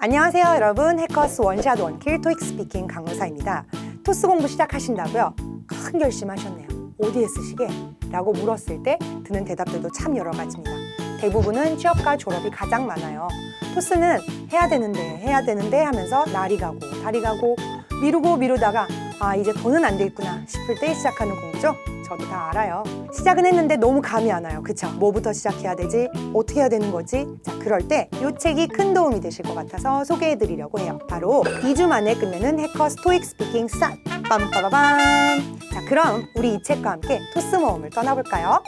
안녕하세요 여러분, 해커스 원샷 원킬 토익 스피킹 강의사입니다. 토스 공부 시작하신다고요? 큰 결심하셨네요. 어디에 쓰시게? 라고 물었을 때 드는 대답들도 참 여러 가지입니다. 대부분은 취업과 졸업이 가장 많아요. 토스는 해야 되는데 하면서 날이 가고 달이 가고 미루다가 이제 더는 안 되겠구나 싶을 때 시작하는 공부죠. 저도 다 알아요. 시작은 했는데 너무 감이 안 와요. 그쵸? 뭐부터 시작해야 되지? 어떻게 해야 되는 거지? 자, 그럴 때 이 책이 큰 도움이 되실 것 같아서 소개해드리려고 해요. 바로 2주 만에 끝내는 해커스 토익 스피킹 싹! 빰빠바밤! 자, 그럼 우리 이 책과 함께 토스 모험을 떠나볼까요?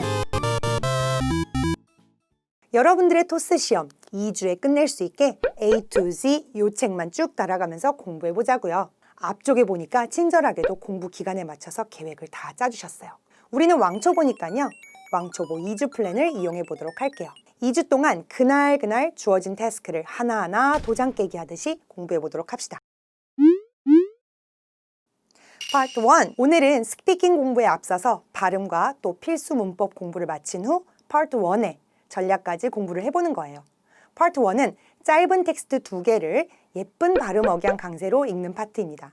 여러분들의 토스 시험 2주에 끝낼 수 있게 A to Z 이 책만 쭉 따라가면서 공부해보자고요. 앞쪽에 보니까 친절하게도 공부 기간에 맞춰서 계획을 다 짜주셨어요. 우리는 왕초보니까요. 왕초보 2주 플랜을 이용해 보도록 할게요. 2주 동안 그날 주어진 태스크를 하나하나 도장 깨기 하듯이 공부해 보도록 합시다. 파트 1. 오늘은 스피킹 공부에 앞서서 발음과 또 필수 문법 공부를 마친 후 파트 1의 전략까지 공부를 해보는 거예요. 파트 1은 짧은 텍스트 2개를 예쁜 발음 억양 강세로 읽는 파트입니다.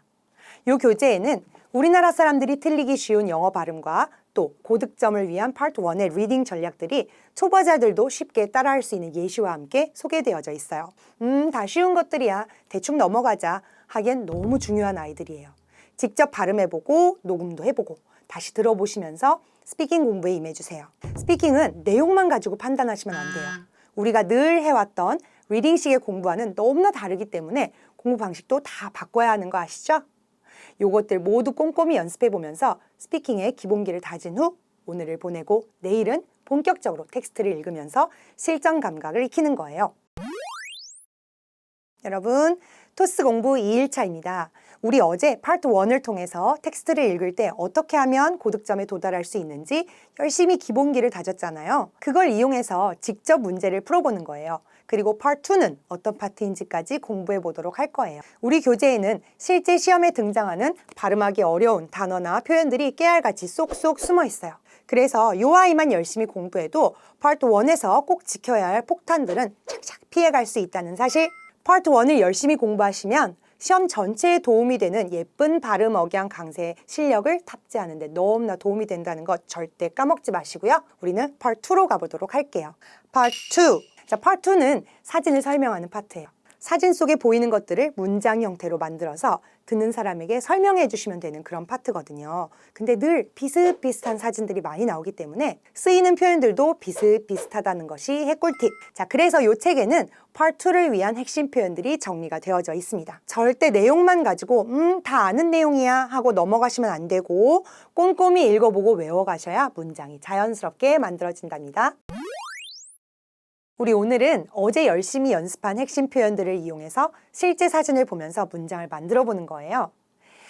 이 교재에는 우리나라 사람들이 틀리기 쉬운 영어 발음과 또 고득점을 위한 파트 1의 리딩 전략들이 초보자들도 쉽게 따라할 수 있는 예시와 함께 소개되어져 있어요. 다 쉬운 것들이야. 대충 넘어가자. 하기엔 너무 중요한 아이들이에요. 직접 발음해보고 녹음도 해보고 다시 들어보시면서 스피킹 공부에 임해주세요. 스피킹은 내용만 가지고 판단하시면 안 돼요. 우리가 늘 해왔던 리딩식의 공부와는 너무나 다르기 때문에 공부 방식도 다 바꿔야 하는 거 아시죠? 요것들 모두 꼼꼼히 연습해보면서 스피킹의 기본기를 다진 후 오늘을 보내고 내일은 본격적으로 텍스트를 읽으면서 실전 감각을 익히는 거예요. 여러분, 토스 공부 2일차입니다. 우리 어제 파트 1을 통해서 텍스트를 읽을 때 어떻게 하면 고득점에 도달할 수 있는지 열심히 기본기를 다졌잖아요. 그걸 이용해서 직접 문제를 풀어보는 거예요. 그리고 파트 2는 어떤 파트인지까지 공부해 보도록 할 거예요. 우리 교재에는 실제 시험에 등장하는 발음하기 어려운 단어나 표현들이 깨알같이 쏙쏙 숨어 있어요. 그래서 이 아이만 열심히 공부해도 파트 1에서 꼭 지켜야 할 폭탄들은 착착 피해갈 수 있다는 사실. 파트 1을 열심히 공부하시면 시험 전체에 도움이 되는 예쁜 발음 억양 강세 실력을 탑재하는 데 너무나 도움이 된다는 것 절대 까먹지 마시고요. 우리는 파트 2로 가보도록 할게요. 파트 2. 자, 파트 2는 사진을 설명하는 파트예요. 사진 속에 보이는 것들을 문장 형태로 만들어서 듣는 사람에게 설명해 주시면 되는 그런 파트거든요. 근데 늘 비슷비슷한 사진들이 많이 나오기 때문에 쓰이는 표현들도 비슷비슷하다는 것이 핵꿀팁. 자, 그래서 이 책에는 파트 2를 위한 핵심 표현들이 정리가 되어져 있습니다. 절대 내용만 가지고 다 아는 내용이야 하고 넘어가시면 안 되고 꼼꼼히 읽어보고 외워가셔야 문장이 자연스럽게 만들어진답니다. 우리 오늘은 어제 열심히 연습한 핵심 표현들을 이용해서 실제 사진을 보면서 문장을 만들어 보는 거예요.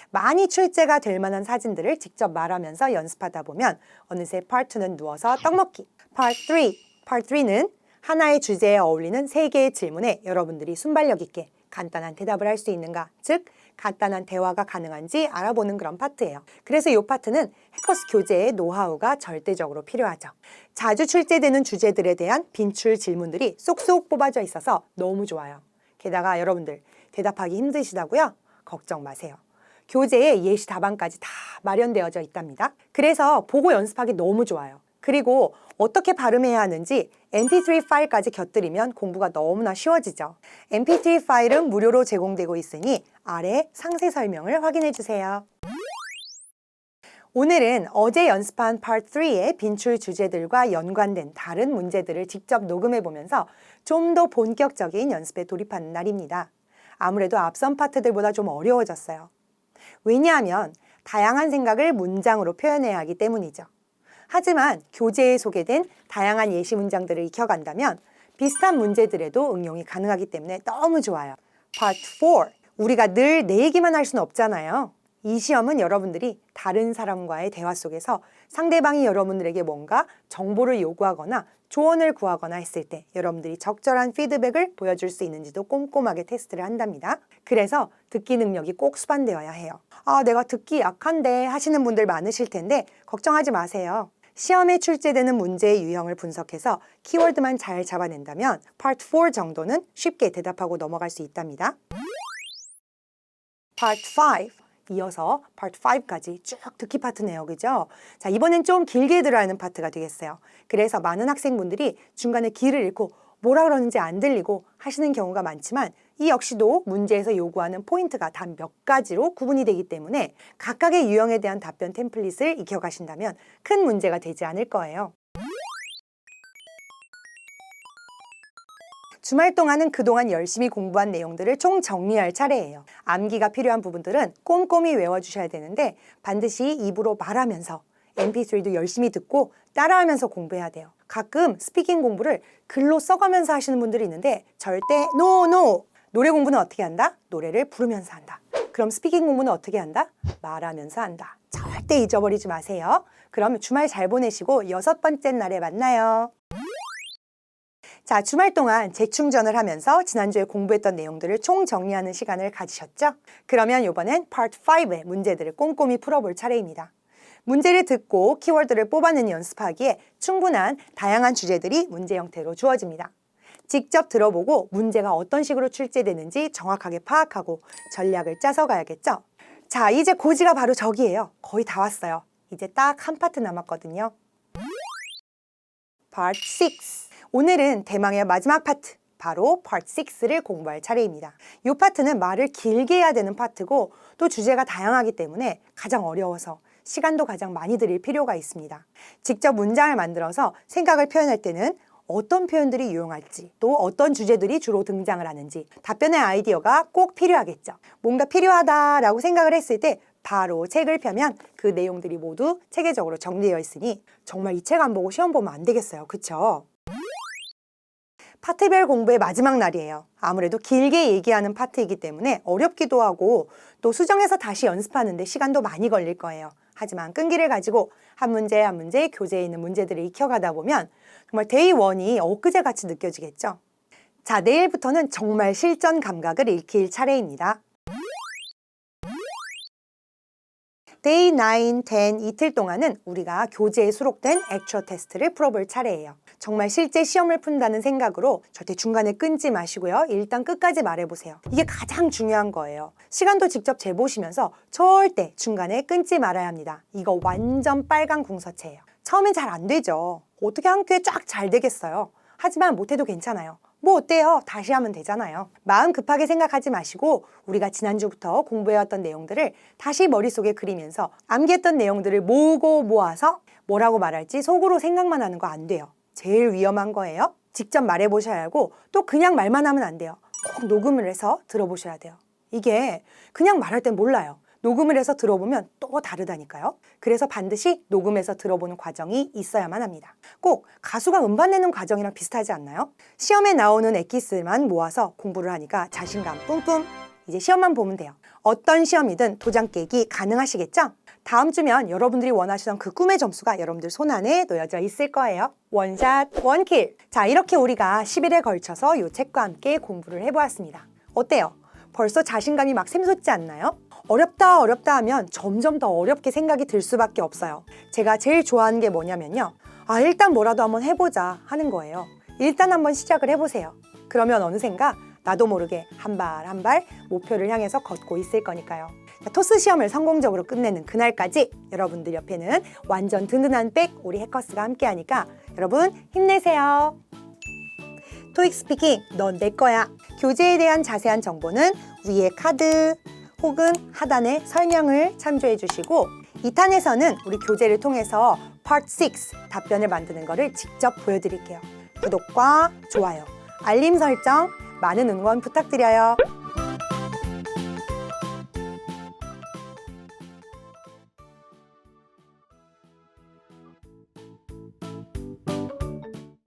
많이 출제가 될 만한 사진들을 직접 말하면서 연습하다 보면 어느새 파트 2는 누워서 떡먹기. 파트 3. 파트 3는 하나의 주제에 어울리는 3개의 질문에 여러분들이 순발력 있게 간단한 대답을 할 수 있는가, 즉 간단한 대화가 가능한지 알아보는 그런 파트예요. 그래서 이 파트는 해커스 교재의 노하우가 절대적으로 필요하죠. 자주 출제되는 주제들에 대한 빈출 질문들이 쏙쏙 뽑아져 있어서 너무 좋아요. 게다가 여러분들 대답하기 힘드시다고요? 걱정 마세요. 교재에 예시 답안까지 다 마련되어져 있답니다. 그래서 보고 연습하기 너무 좋아요. 그리고 어떻게 발음해야 하는지 mp3 파일까지 곁들이면 공부가 너무나 쉬워지죠. mp3 파일은 무료로 제공되고 있으니 아래 상세 설명을 확인해 주세요. 오늘은 어제 연습한 파트 3의 빈출 주제들과 연관된 다른 문제들을 직접 녹음해 보면서 좀 더 본격적인 연습에 돌입하는 날입니다. 아무래도 앞선 파트들보다 좀 어려워졌어요. 왜냐하면 다양한 생각을 문장으로 표현해야 하기 때문이죠. 하지만 교재에 소개된 다양한 예시 문장들을 익혀간다면 비슷한 문제들에도 응용이 가능하기 때문에 너무 좋아요. 파트 4. 우리가 늘 내 얘기만 할 수는 없잖아요. 이 시험은 여러분들이 다른 사람과의 대화 속에서 상대방이 여러분들에게 뭔가 정보를 요구하거나 조언을 구하거나 했을 때 여러분들이 적절한 피드백을 보여줄 수 있는지도 꼼꼼하게 테스트를 한답니다. 그래서 듣기 능력이 꼭 수반되어야 해요. 내가 듣기 약한데 하시는 분들 많으실 텐데 걱정하지 마세요. 시험에 출제되는 문제의 유형을 분석해서 키워드만 잘 잡아낸다면 Part 4 정도는 쉽게 대답하고 넘어갈 수 있답니다. Part 5, 이어서 Part 5까지 쭉 듣기 파트네요. 그죠? 자, 이번엔 좀 길게 들어야 하는 파트가 되겠어요. 그래서 많은 학생분들이 중간에 귀를 잃고 뭐라 그러는지 안 들리고 하시는 경우가 많지만 이 역시도 문제에서 요구하는 포인트가 단 몇 가지로 구분이 되기 때문에 각각의 유형에 대한 답변 템플릿을 익혀가신다면 큰 문제가 되지 않을 거예요. 주말 동안은 그동안 열심히 공부한 내용들을 총 정리할 차례예요. 암기가 필요한 부분들은 꼼꼼히 외워주셔야 되는데 반드시 입으로 말하면서 MP3도 열심히 듣고 따라하면서 공부해야 돼요. 가끔 스피킹 공부를 글로 써가면서 하시는 분들이 있는데 절대 노! 노래 공부는 어떻게 한다? 노래를 부르면서 한다. 그럼 스피킹 공부는 어떻게 한다? 말하면서 한다. 절대 잊어버리지 마세요. 그럼 주말 잘 보내시고 6번째 날에 만나요. 자, 주말 동안 재충전을 하면서 지난주에 공부했던 내용들을 총 정리하는 시간을 가지셨죠? 그러면 이번엔 Part 5의 문제들을 꼼꼼히 풀어볼 차례입니다. 문제를 듣고 키워드를 뽑아내는 연습하기에 충분한 다양한 주제들이 문제 형태로 주어집니다. 직접 들어보고 문제가 어떤 식으로 출제되는지 정확하게 파악하고 전략을 짜서 가야겠죠? 자, 이제 고지가 바로 저기예요. 거의 다 왔어요. 이제 딱 한 파트 남았거든요. Part 6. 오늘은 대망의 마지막 파트, 바로 Part 6를 공부할 차례입니다. 이 파트는 말을 길게 해야 되는 파트고 또 주제가 다양하기 때문에 가장 어려워서 시간도 가장 많이 들일 필요가 있습니다. 직접 문장을 만들어서 생각을 표현할 때는 어떤 표현들이 유용할지, 또 어떤 주제들이 주로 등장을 하는지 답변의 아이디어가 꼭 필요하겠죠. 뭔가 필요하다라고 생각을 했을 때 바로 책을 펴면 그 내용들이 모두 체계적으로 정리되어 있으니 정말 이 책 안 보고 시험 보면 안 되겠어요. 그쵸? 파트별 공부의 마지막 날이에요. 아무래도 길게 얘기하는 파트이기 때문에 어렵기도 하고 또 수정해서 다시 연습하는데 시간도 많이 걸릴 거예요. 하지만 끈기를 가지고 한 문제 한 문제 교재에 있는 문제들을 익혀가다 보면 정말 데이 1이 엊그제같이 느껴지겠죠? 자, 내일부터는 정말 실전 감각을 익힐 차례입니다. 데이 9, 10 이틀 동안은 우리가 교재에 수록된 액츄얼 테스트를 풀어볼 차례예요. 정말 실제 시험을 푼다는 생각으로 절대 중간에 끊지 마시고요. 일단 끝까지 말해보세요. 이게 가장 중요한 거예요. 시간도 직접 재보시면서 절대 중간에 끊지 말아야 합니다. 이거 완전 빨간 궁서체예요. 처음엔 잘 안 되죠. 어떻게 한 큐에 쫙 잘 되겠어요. 하지만 못해도 괜찮아요. 뭐 어때요? 다시 하면 되잖아요. 마음 급하게 생각하지 마시고 우리가 지난주부터 공부해왔던 내용들을 다시 머릿속에 그리면서 암기했던 내용들을 모으고 모아서 뭐라고 말할지 속으로 생각만 하는 거 안 돼요. 제일 위험한 거예요. 직접 말해보셔야 하고 또 그냥 말만 하면 안 돼요. 꼭 녹음을 해서 들어보셔야 돼요. 이게 그냥 말할 땐 몰라요. 녹음을 해서 들어보면 또 다르다니까요. 그래서 반드시 녹음해서 들어보는 과정이 있어야만 합니다. 꼭 가수가 음반 내는 과정이랑 비슷하지 않나요? 시험에 나오는 엑기스만 모아서 공부를 하니까 자신감 뿜뿜. 이제 시험만 보면 돼요. 어떤 시험이든 도장 깨기 가능하시겠죠? 다음 주면 여러분들이 원하시던 그 꿈의 점수가 여러분들 손안에 놓여져 있을 거예요. 원샷, 원킬. 자, 이렇게 우리가 10일에 걸쳐서 이 책과 함께 공부를 해보았습니다. 어때요? 벌써 자신감이 막 샘솟지 않나요? 어렵다 하면 점점 더 어렵게 생각이 들 수밖에 없어요. 제가 제일 좋아하는 게 뭐냐면요. 일단 뭐라도 한번 해보자 하는 거예요. 일단 한번 시작을 해보세요. 그러면 어느샌가 나도 모르게 한 발 한 발 목표를 향해서 걷고 있을 거니까요. 토스 시험을 성공적으로 끝내는 그날까지 여러분들 옆에는 완전 든든한 백 우리 해커스가 함께하니까 여러분 힘내세요. 토익 스피킹 넌 내 거야. 교재에 대한 자세한 정보는 위에 카드 혹은 하단의 설명을 참조해 주시고 2탄에서는 우리 교재를 통해서 Part 6 답변을 만드는 거를 직접 보여드릴게요. 구독과 좋아요, 알림 설정 많은 응원 부탁드려요.